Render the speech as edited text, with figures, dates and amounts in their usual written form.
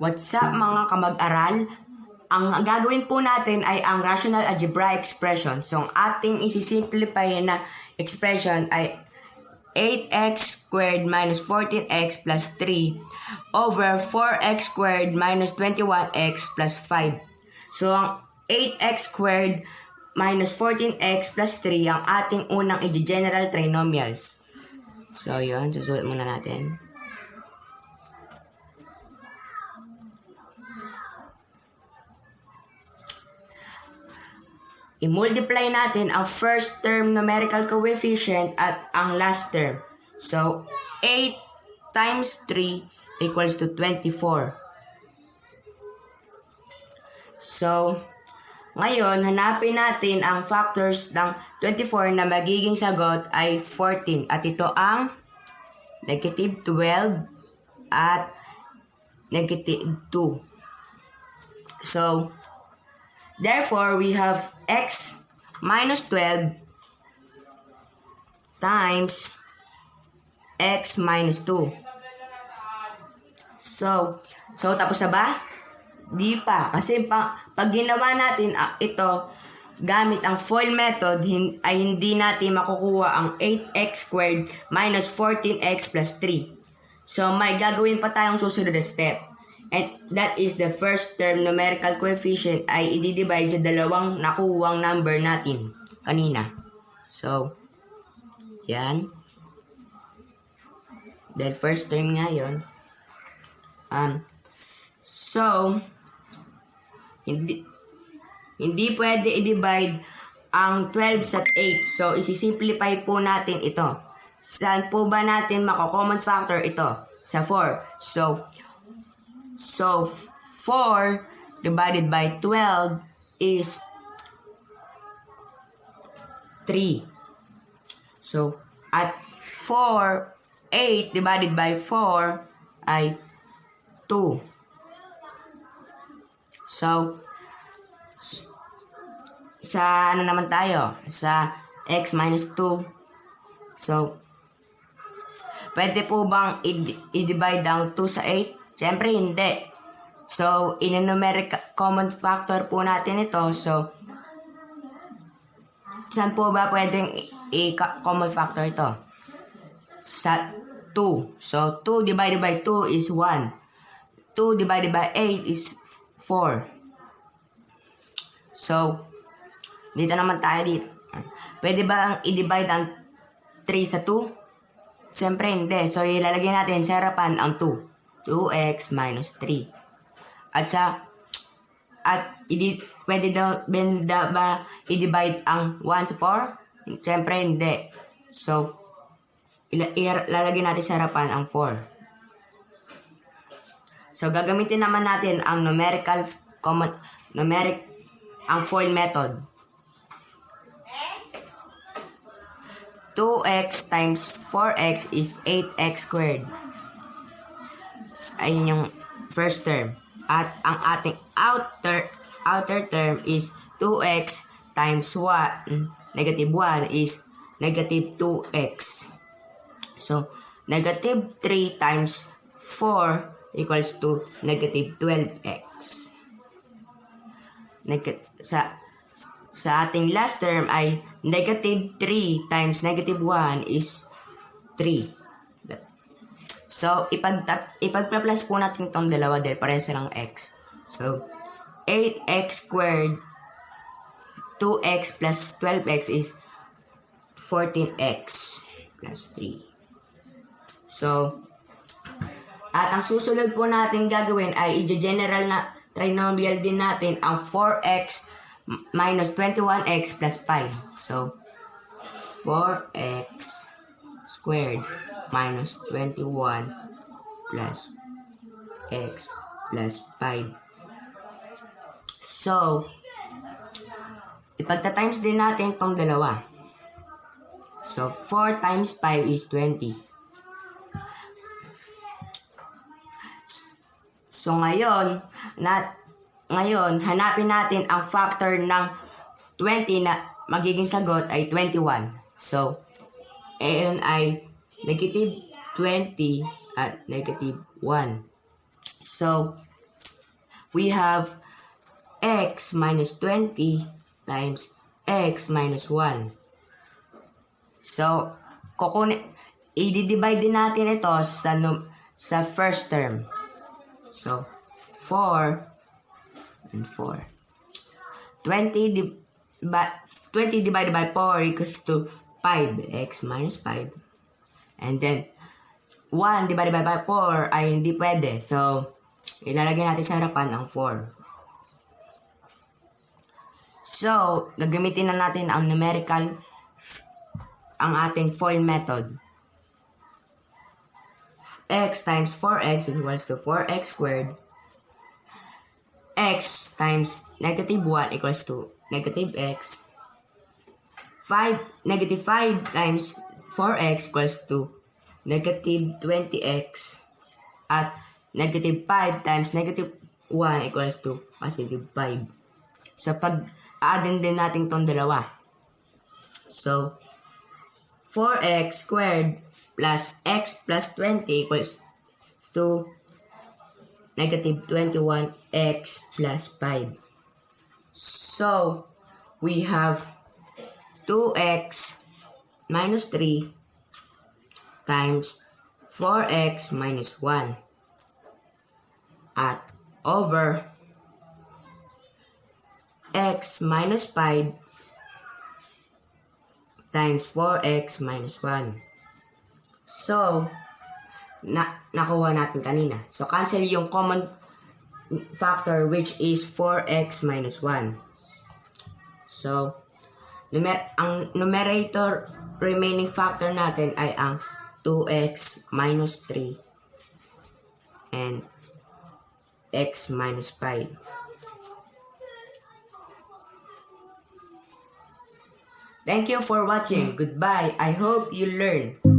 What's up mga kamag-aral? Ang gagawin po natin ay ang rational algebraic expression. So, ang ating isisimplify na expression ay 8x squared minus 14x plus 3 over 4x squared minus 21x plus 5. So, ang 8x squared minus 14x plus 3 ang ating unang i-general trinomials. So, yun. Susulit muna natin. I-multiply natin ang first term numerical coefficient at ang last term. So, 8 times 3 equals to 24. So, ngayon, hanapin natin ang factors ng 24 na magiging sagot ay 14. At ito ang negative 12 at negative 2. So, therefore, we have x minus 12 times x minus 2. So tapos na ba? Di pa. Kasi pag ginawa natin ito, gamit ang FOIL method, ay hindi natin makukuha ang 8x squared minus 14x plus 3. So, may gagawin pa tayong susunod na step. And that is the first term numerical coefficient ay i-divide sa dalawang nakuwang number natin kanina. So, yan. Then first term nga yun. So, hindi pwede i-divide ang 12 sa 8. So, isi-simplify po natin ito. Saan po ba natin mako-common factor ito? Sa 4. So, 4 divided by 12 is 3. So, at 8 divided by 4 ay 2. So, sa ano naman tayo? Sa x minus 2. So, pwede po bang i-divide ang 2 sa 8? Siyempre, hindi. So, in-numeric common factor po natin ito. So, saan po ba pwedeng i-common factor ito? Sa 2. So, 2 divided by 2 is 1. 2 divided by 8 is 4. So, dito naman tayo dito. Pwede ba ang i-divide ang 3 sa 2? Siyempre, hindi. So, ilalagay natin sa harapan ang 2. 2x minus 3. Pwede ba i-divide ang 1 sa 4? Siyempre, hindi. So, ilalagay natin sa harapan ang 4. So, gagamitin naman natin ang ang FOIL method. 2x times 4x is 8x squared. Ayun yung first term. At ang ating outer term is 2x times 1, negative 1 is negative 2x. So, negative 3 times 4 equals to negative 12x. Sa ating last term ay negative 3 times negative 1 is 3. So, ipagpa-plus po natin itong dalawa dahil parehas lang x. So, 8x squared 2x plus 12x is 14x plus 3. So, at ang susunod po natin gagawin ay i-general na trinomial din natin ang 4x minus 21x plus 5. So, 4x squared minus 21 plus x plus 5. So, ipagta-times din natin itong dalawa. So, 4 times 5 is 20. So, ngayon, hanapin natin ang factor ng 20 na magiging sagot ay 21. So, ayon ay negative 20 at negative 1. So, we have x minus 20 times x minus 1. So, i-divide din natin ito sa first term. So, 4 and 4. 20 divided by 4 equals to 5, x minus 5. And then, 1 divided by 4 ay hindi pwede. So, ilalagay natin sa harapan ang 4. So, gagamitin na natin ang numerical, ang ating FOIL method. X times 4x equals to 4x squared. X times negative 1 equals to negative x. Negative 5 times 4x equals to negative 20x. At negative 5 times negative 1 equals to positive 5. So, pag-addin din natin itong dalawa. So, 4x squared plus x plus 20 equals to negative 21x plus 5. So, we have 2x minus 3 times 4x minus 1 at over x minus 5 times 4x minus 1. So, nakuha natin kanina. So, cancel yung common factor which is 4x minus 1. So, ang numerator remaining factor natin ay ang 2x minus 3 and x minus 5. Thank you for watching. Goodbye. I hope you learn.